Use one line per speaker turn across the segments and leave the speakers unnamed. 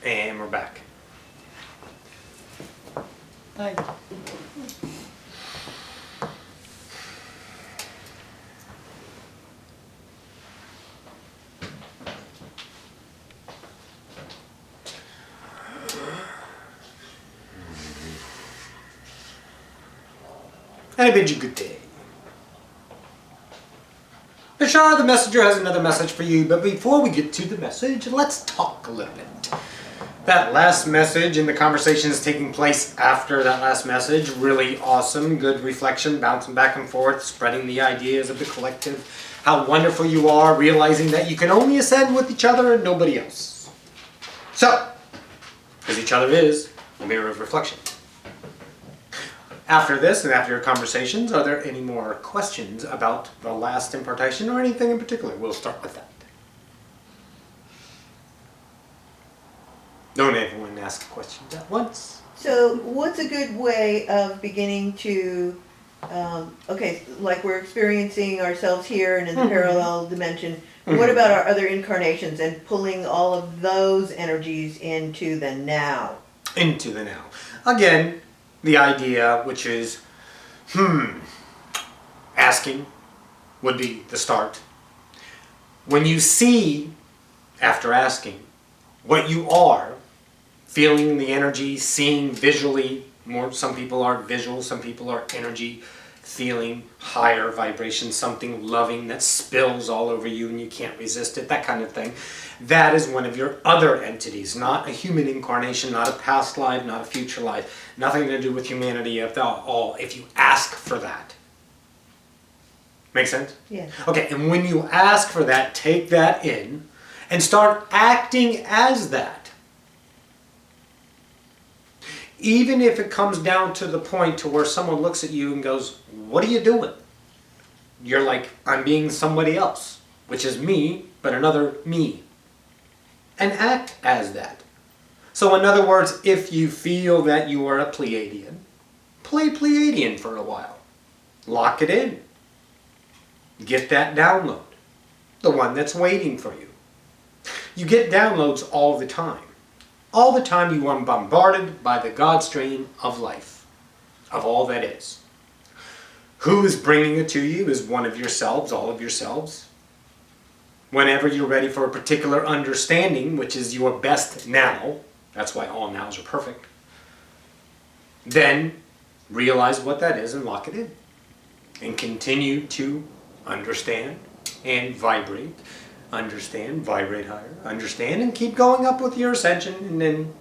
And we're back.
Hi.
And I bid you good day. Bashar, the messenger, has another message for you, but before we get to the message, let's talk a little bit. That last message and the conversations taking place after that last message, really awesome, good reflection, bouncing back and forth, spreading the ideas of the collective, how wonderful you are, realizing that you can only ascend with each other and nobody else. So, because each other is a mirror of reflection. After this and after your conversations, are there any more questions about the last impartation or anything in particular? We'll start with that. Don't everyone ask questions at once.
So what's a good way of beginning to, okay, like we're experiencing ourselves here and in the parallel dimension, what about our other incarnations and pulling all of those energies into the now?
Into the now. Again, the idea, which is, asking would be the start. When you see, after asking, what you are, feeling the energy, seeing visually, some people are visual, some people are energy, feeling higher vibration, something loving that spills all over you and you can't resist it, that kind of thing. That is one of your other entities, not a human incarnation, not a past life, not a future life, nothing to do with humanity at all, if you ask for that. Make sense?
Yeah.
Okay, and when you ask for that, take that in and start acting as that. Even if it comes down to the point to where someone looks at you and goes, "What are you doing?" You're like, "I'm being somebody else," which is me, but another me. And act as that. So in other words, if you feel that you are a Pleiadian, play Pleiadian for a while. Lock it in. Get that download. The one that's waiting for you. You get downloads all the time. All the time you are bombarded by the God stream of life, of all that is. Who is bringing it to you is one of yourselves, all of yourselves. Whenever you're ready for a particular understanding, which is your best now, that's why all nows are perfect, then realize what that is and lock it in. And continue to understand and vibrate. Understand, vibrate higher, understand, and keep going up with your ascension, and then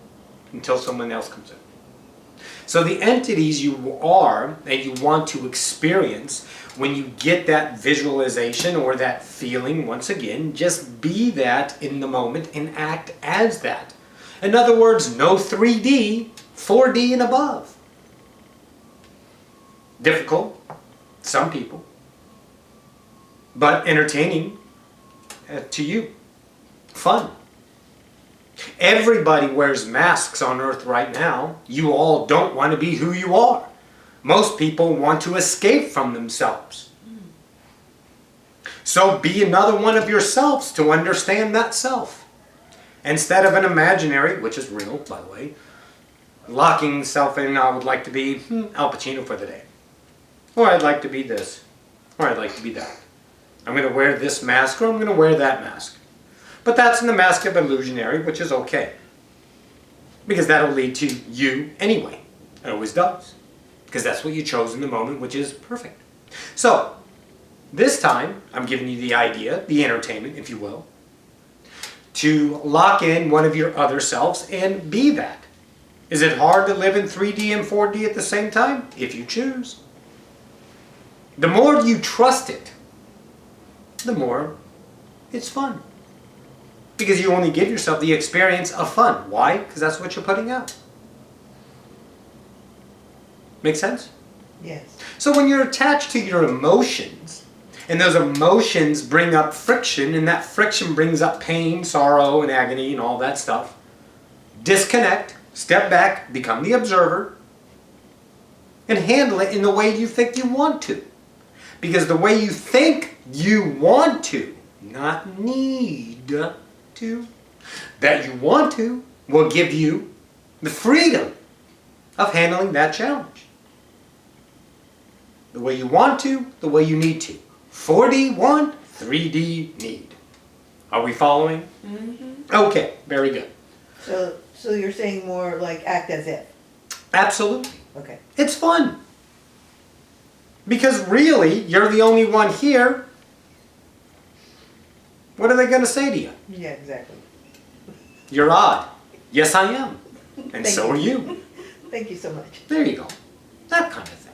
until someone else comes in. So the entities you are that you want to experience, when you get that visualization or that feeling, once again, just be that in the moment and act as that. In other words, no 3D, 4D and above. Difficult, some people, but entertaining to you. Fun. Everybody wears masks on Earth right now. You all don't want to be who you are. Most people want to escape from themselves. So be another one of yourselves to understand that self. Instead of an imaginary, which is real, by the way, locking self in, I would like to be Al Pacino for the day. Or I'd like to be this. Or I'd like to be that. I'm going to wear this mask or I'm going to wear that mask. But that's in the mask of illusionary, which is okay. Because that'll lead to you anyway. It always does. Because that's what you chose in the moment, which is perfect. So, this time, I'm giving you the idea, the entertainment, if you will, to lock in one of your other selves and be that. Is it hard to live in 3D and 4D at the same time? If you choose. The more you trust it, the more it's fun. Because you only give yourself the experience of fun. Why? Because that's what you're putting out. Make sense?
Yes.
So when you're attached to your emotions, and those emotions bring up friction, and that friction brings up pain, sorrow, and agony, and all that stuff, disconnect, step back, become the observer, and handle it in the way you think you want to. Because the way you think you want to, not need to, that you want to, will give you the freedom of handling that challenge. The way you want to, the way you need to. 4D want, 3D need. Are we following?
Mm-hmm.
Okay, very good.
So you're saying more like act as if.
Absolutely.
Okay.
It's fun. Because really, you're the only one here. What are they going to say to you?
Yeah, exactly.
You're odd. Yes, I am. And
Thank
so are you.
Thank you so much.
There you go. That kind of thing.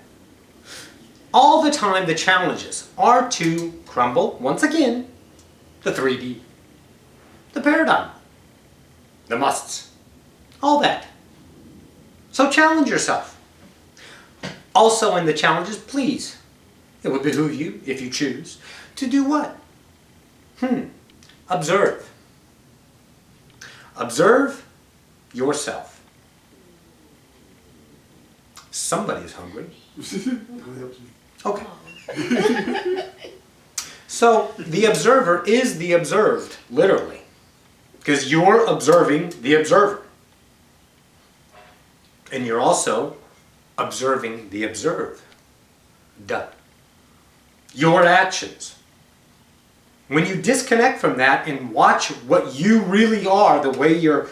All the time, the challenges are to crumble, once again, the 3D, the paradigm, the musts, all that. So challenge yourself. Also in the challenges, please, it would behoove you, if you choose, to do what? Observe. Observe yourself. Somebody is hungry. Okay. So the observer is the observed, literally. Because you're observing the observer. And you're also observing the observed. Duh. Your actions. When you disconnect from that and watch what you really are, the way you're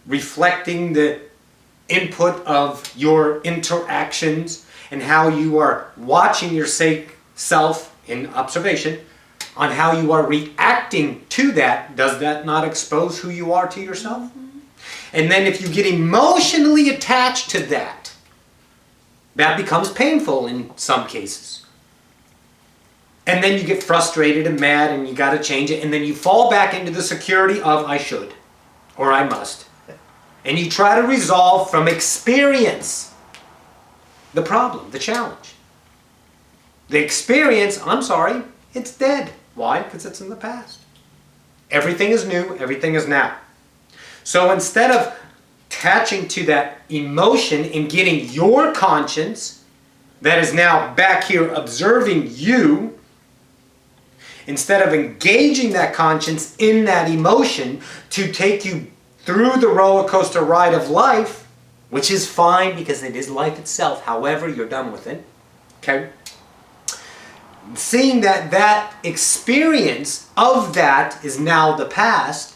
reflecting the input of your interactions and how you are watching your self in observation on how you are reacting to that, does that not expose who you are to yourself? Mm-hmm. And then if you get emotionally attached to that, that becomes painful in some cases. And then you get frustrated and mad and you got to change it, and then you fall back into the security of I should or I must. And you try to resolve from experience the problem, the challenge. The experience, I'm sorry, it's dead. Why? Because it's in the past. Everything is new, everything is now. So instead of attaching to that emotion and getting your conscience that is now back here observing you, instead of engaging that conscience in that emotion to take you through the roller coaster ride of life, which is fine because it is life itself, however you're done with it, okay? Seeing that that experience of that is now the past,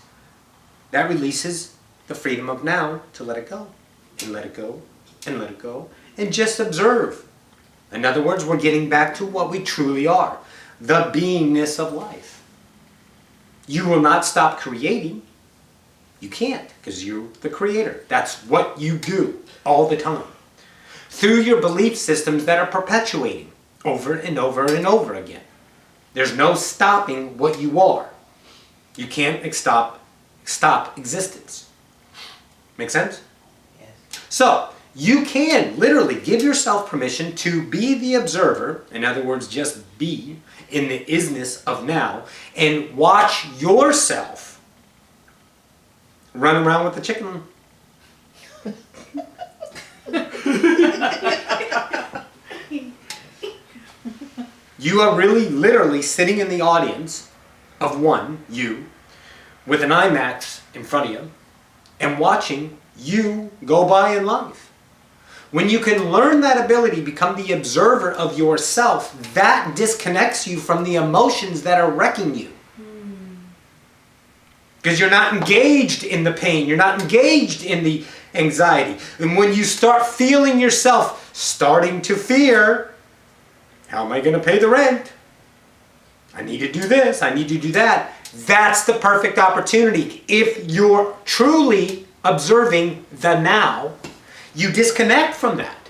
that releases the freedom of now to let it go, and let it go, and let it go, and just observe. In other words, we're getting back to what we truly are, the beingness of life. You will not stop creating. You can't, because you're the creator. That's what you do all the time. Through your belief systems that are perpetuating over and over and over again. There's no stopping what you are. You can't stop existence. Make sense?
Yes.
So, you can literally give yourself permission to be the observer, in other words, just be in the isness of now, and watch yourself run around with the chicken. You are really literally sitting in the audience of one, you, with an IMAX in front of you, and watching you go by in life. When you can learn that ability, become the observer of yourself, that disconnects you from the emotions that are wrecking you. Because you're not engaged in the pain, you're not engaged in the anxiety. And when you start feeling yourself starting to fear, how am I going to pay the rent? I need to do this, I need to do that. That's the perfect opportunity. If you're truly observing the now, you disconnect from that.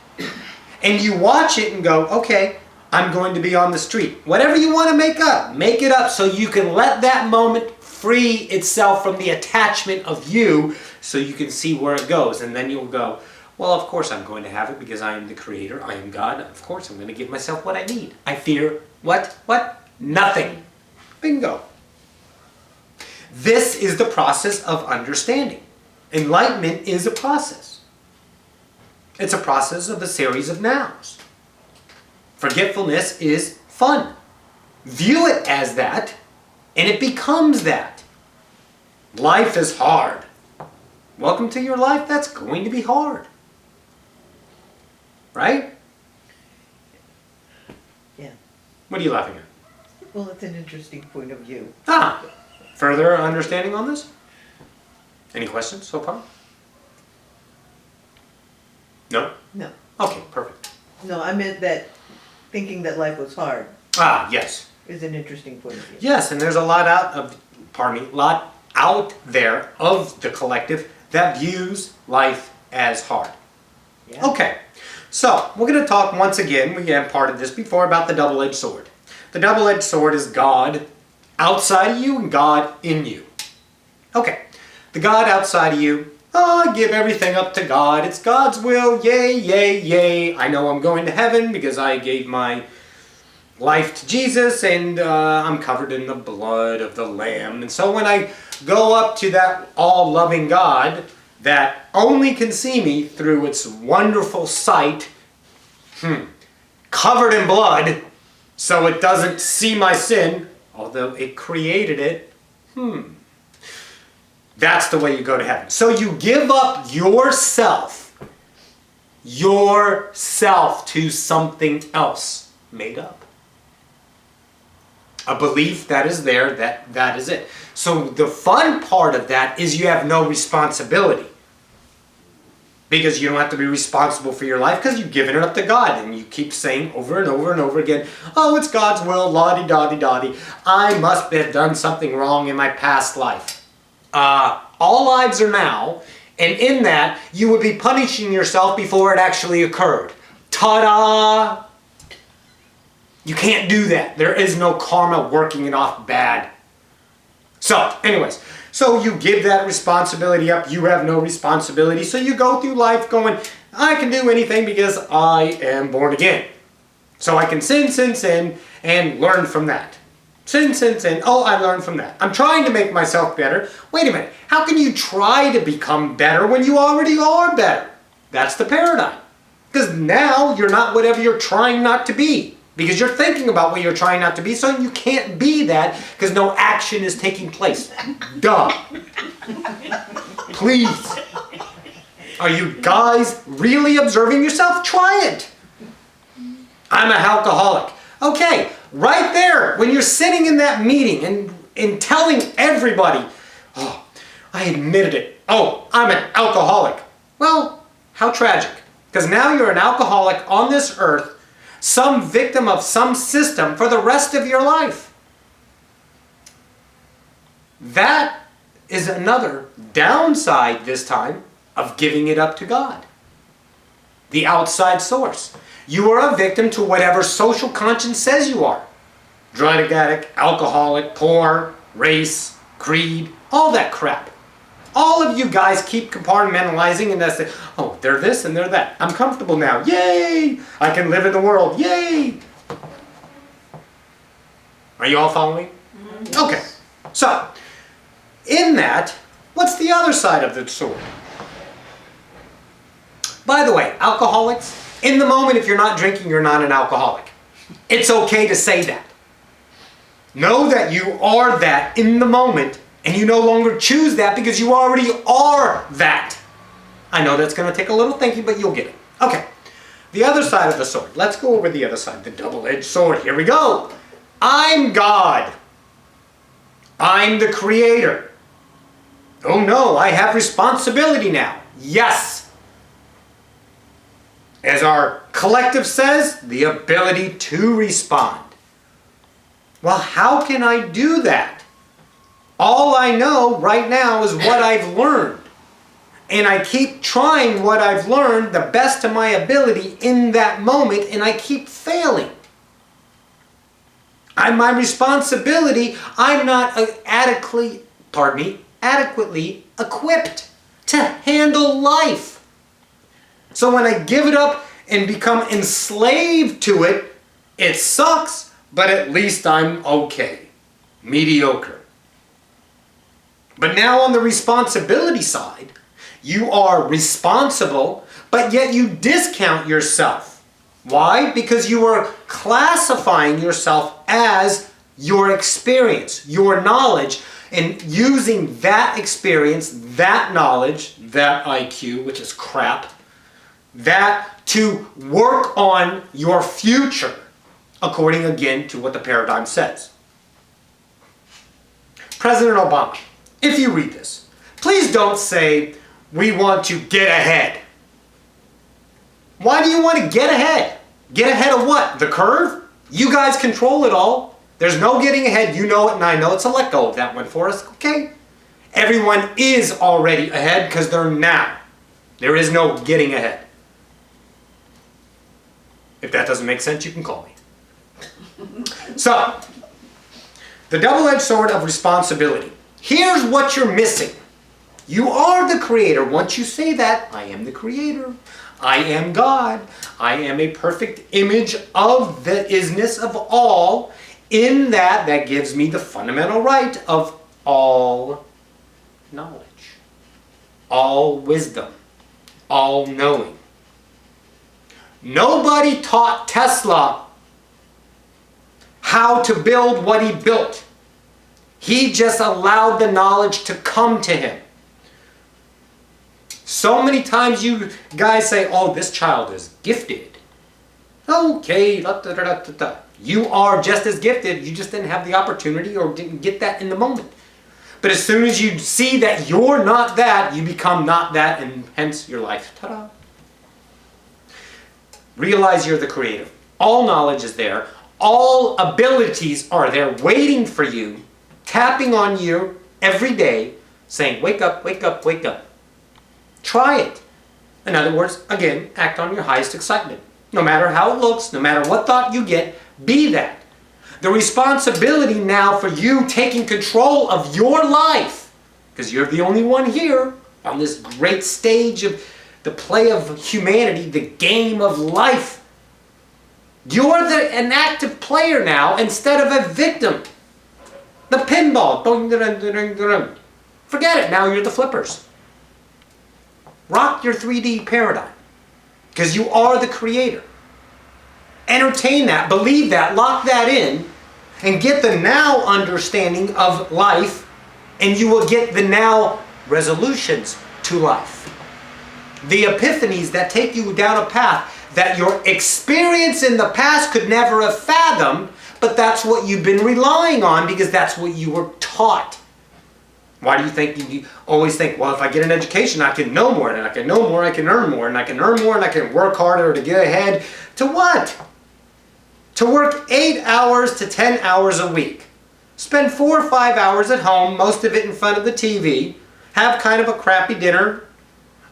And you watch it and go, okay, I'm going to be on the street. Whatever you want to make it up so you can let that moment free itself from the attachment of you so you can see where it goes. And then you'll go, well, of course I'm going to have it because I am the creator, I am God. Of course I'm going to give myself what I need. I fear what? Nothing. Bingo. This is the process of understanding. Enlightenment is a process. It's a process of a series of nows. Forgetfulness is fun. View it as that, and it becomes that. Life is hard. welcome to your life. That's going to be hard. Right?
Yeah.
What are you laughing at?
Well, it's an interesting point of view.
Further understanding on this? Any questions so far? No?
No.
Okay, perfect.
No, I meant that thinking that life was hard
Yes.
is an interesting point of view.
Yes, and there's a lot lot out there of the collective that views life as hard.
Yeah.
Okay, so we're going to talk once again, we have part of this before, about the double-edged sword. The double-edged sword is God outside of you and God in you. Okay, the God outside of you, give everything up to God. It's God's will, yay, yay, yay. I know I'm going to heaven because I gave my life to Jesus and I'm covered in the blood of the Lamb. And so when I go up to that all-loving God that only can see me through its wonderful sight, covered in blood, so it doesn't see my sin, although it created it, that's the way you go to heaven. So you give up yourself to something else made up. A belief that is there, that is it. So the fun part of that is you have no responsibility. Because you don't have to be responsible for your life because you've given it up to God. And you keep saying over and over and over again, oh, it's God's will, la-di-da-di-da-di. I must have done something wrong in my past life. All lives are now, and in that, you would be punishing yourself before it actually occurred. Ta-da! You can't do that. There is no karma working it off bad. So, anyways, so you give that responsibility up. You have no responsibility. So you go through life going, I can do anything because I am born again. So I can sin, and learn from that. Sin. Oh, I learned from that. I'm trying to make myself better. Wait a minute. How can you try to become better when you already are better? That's the paradigm. Because now you're not whatever you're trying not to be. Because you're thinking about what you're trying not to be, so you can't be that because no action is taking place. Duh. Please. Are you guys really observing yourself? Try it. I'm an alcoholic. Okay, right there, when you're sitting in that meeting and telling everybody, oh, I admitted it. Oh, I'm an alcoholic. Well, how tragic. Because now you're an alcoholic on this earth, some victim of some system for the rest of your life. That is another downside this time of giving it up to God. The outside source. You are a victim to whatever social conscience says you are. Drug addict, alcoholic, poor, race, creed, all that crap. All of you guys keep compartmentalizing and that's it. Oh, they're this and they're that. I'm comfortable now. Yay! I can live in the world. Yay! Are you all following? Okay. So, in that, what's the other side of the sword? By the way, alcoholics, in the moment, if you're not drinking, you're not an alcoholic. It's okay to say that. Know that you are that in the moment, and you no longer choose that because you already are that. I know that's going to take a little thinking, but you'll get it. Okay, the other side of the sword. Let's go over the other side, the double-edged sword. Here we go. I'm God. I'm the creator. Oh no, I have responsibility now. Yes. As our collective says, the ability to respond. Well, how can I do that? All I know right now is what I've learned. And I keep trying what I've learned the best of my ability in that moment, and I keep failing. My responsibility, I'm not adequately equipped to handle life. So when I give it up and become enslaved to it, it sucks, but at least I'm okay. Mediocre. But now on the responsibility side, you are responsible, but yet you discount yourself. Why? Because you are classifying yourself as your experience, your knowledge, and using that experience, that knowledge, that IQ, which is crap, that to work on your future, according again to what the paradigm says. President Obama, if you read this, please don't say, we want to get ahead. Why do you want to get ahead? Get ahead of what? The curve? You guys control it all. There's no getting ahead. You know it and I know it, so let go of that one for us, okay? Everyone is already ahead because they're now. There is no getting ahead. If that doesn't make sense, you can call me. So, the double-edged sword of responsibility. Here's what you're missing. You are the creator. Once you say that, I am the creator. I am God. I am a perfect image of the isness of all. In that gives me the fundamental right of all knowledge, all wisdom, all knowing. Nobody taught Tesla how to build what he built. He just allowed the knowledge to come to him. So many times you guys say, oh, this child is gifted. Okay, you are just as gifted. You just didn't have the opportunity or didn't get that in the moment. But as soon as you see that you're not that, you become not that, and hence your life. Ta-da. Realize you're the creator. All knowledge is there. All abilities are there waiting for you, tapping on you every day, saying, wake up, wake up, wake up. Try it. In other words, again, act on your highest excitement. No matter how it looks, no matter what thought you get, be that. The responsibility now for you taking control of your life, because you're the only one here on this great stage of the play of humanity, the game of life. You're an active player now instead of a victim. The pinball. Forget it. Now you're the flippers. Rock your 3D paradigm. Because you are the creator. Entertain that, believe that, lock that in, and get the now understanding of life, and you will get the now resolutions to life. The epiphanies that take you down a path that your experience in the past could never have fathomed, but that's what you've been relying on because that's what you were taught. Why do you think you always think, well, if I get an education, I can know more, and I can know more, I can earn more, and I can earn more, and I can work harder to get ahead. To what? To work 8 hours to 10 hours a week. Spend 4 or 5 hours at home, most of it in front of the TV, have kind of a crappy dinner,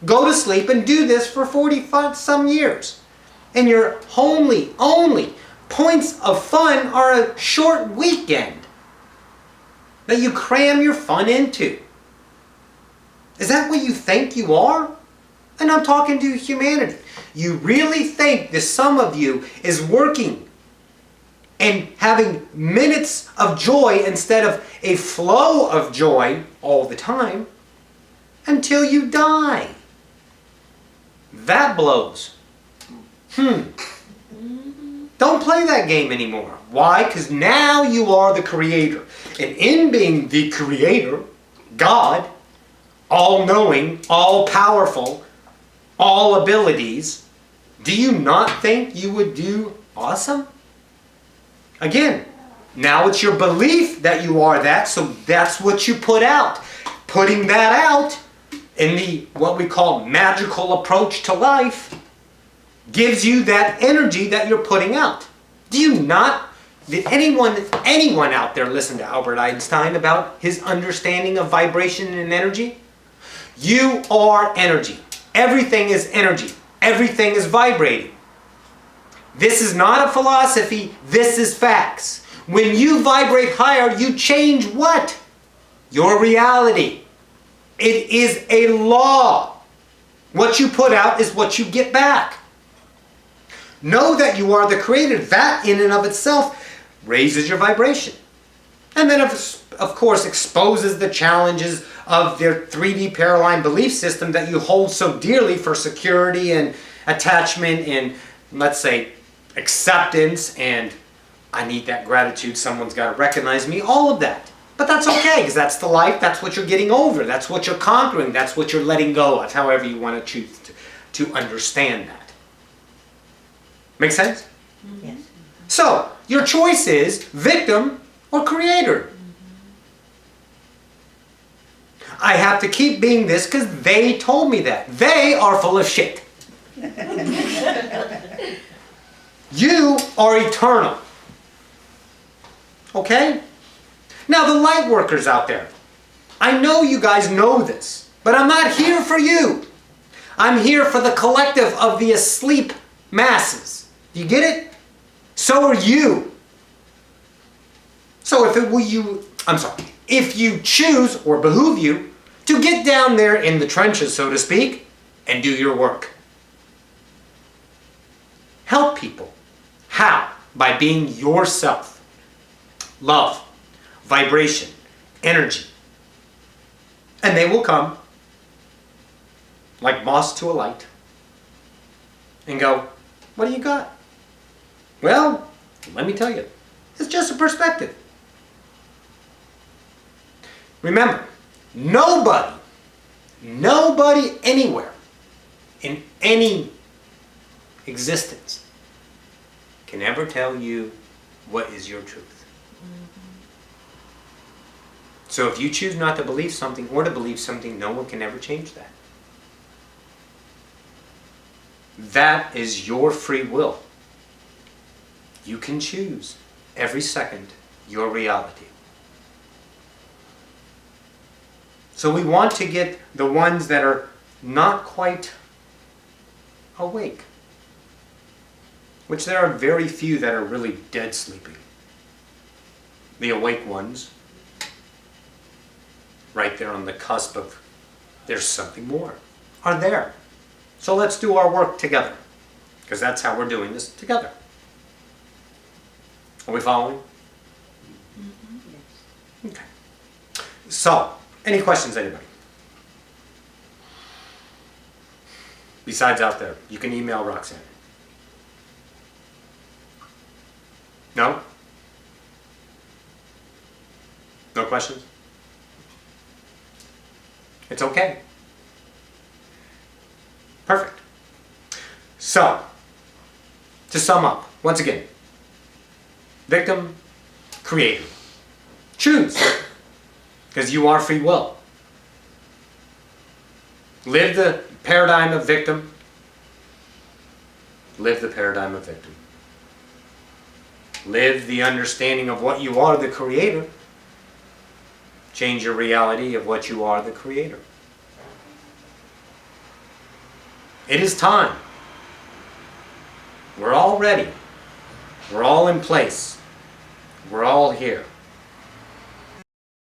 go to sleep, and do this for 40-some years. And your only points of fun are a short weekend that you cram your fun into. Is that what you think you are? And I'm talking to humanity. You really think that some of you is working and having minutes of joy instead of a flow of joy all the time until you die. That blows. Don't play that game anymore. Why? Because now you are the creator. And in being the creator, God, all-knowing, all-powerful, all abilities, do you not think you would do awesome? Again, now it's your belief that you are that, so that's what you put out. Putting that out in the what we call magical approach to life gives you that energy that you're putting out. Do you not? Did anyone out there listen to Albert Einstein about his understanding of vibration and energy? You are energy. Everything is energy. Everything is vibrating. This is not a philosophy. This is facts. When you vibrate higher, you change what? Your reality. It is a law. What you put out is what you get back. Know that you are the creator. That in and of itself raises your vibration. And then of course exposes the challenges of their 3D paradigm belief system that you hold so dearly for security and attachment and, let's say, acceptance and I need that gratitude, someone's got to recognize me, all of that. But that's okay, because that's the life, that's what you're getting over, that's what you're conquering, that's what you're letting go of, however you want to choose to understand that. Make sense?
Yes.
So, your choice is victim or creator. I have to keep being this because they told me that. They are full of shit. You are eternal. Okay? Now the light workers out there, I know you guys know this, but I'm not here for you. I'm here for the collective of the asleep masses. Do you get it? So are you. So if you choose or behoove you to get down there in the trenches, so to speak, and do your work. Help people. How? By being yourself. Love, vibration, energy. And they will come like moths to a light and go, what do you got? Well, let me tell you, it's just a perspective. Remember, nobody anywhere in any existence can ever tell you what is your truth. So if you choose not to believe something or to believe something, no one can ever change that. That is your free will. You can choose every second your reality. So we want to get the ones that are not quite awake, which there are very few that are really dead sleeping. The awake ones, right there on the cusp of there's something more, are there. So let's do our work together, because that's how we're doing this together. Are we following? Mm-hmm. Okay. So, any questions, anybody? Besides out there, you can email Roxanne. No? No questions? It's okay. Perfect. So, to sum up, once again, victim, creator. Choose, because you are free will. Live the paradigm of victim. Live the paradigm of victim. Live the understanding of what you are, the creator. Change your reality of what you are, the creator. It is time. We're all ready. We're all in place. We're all here.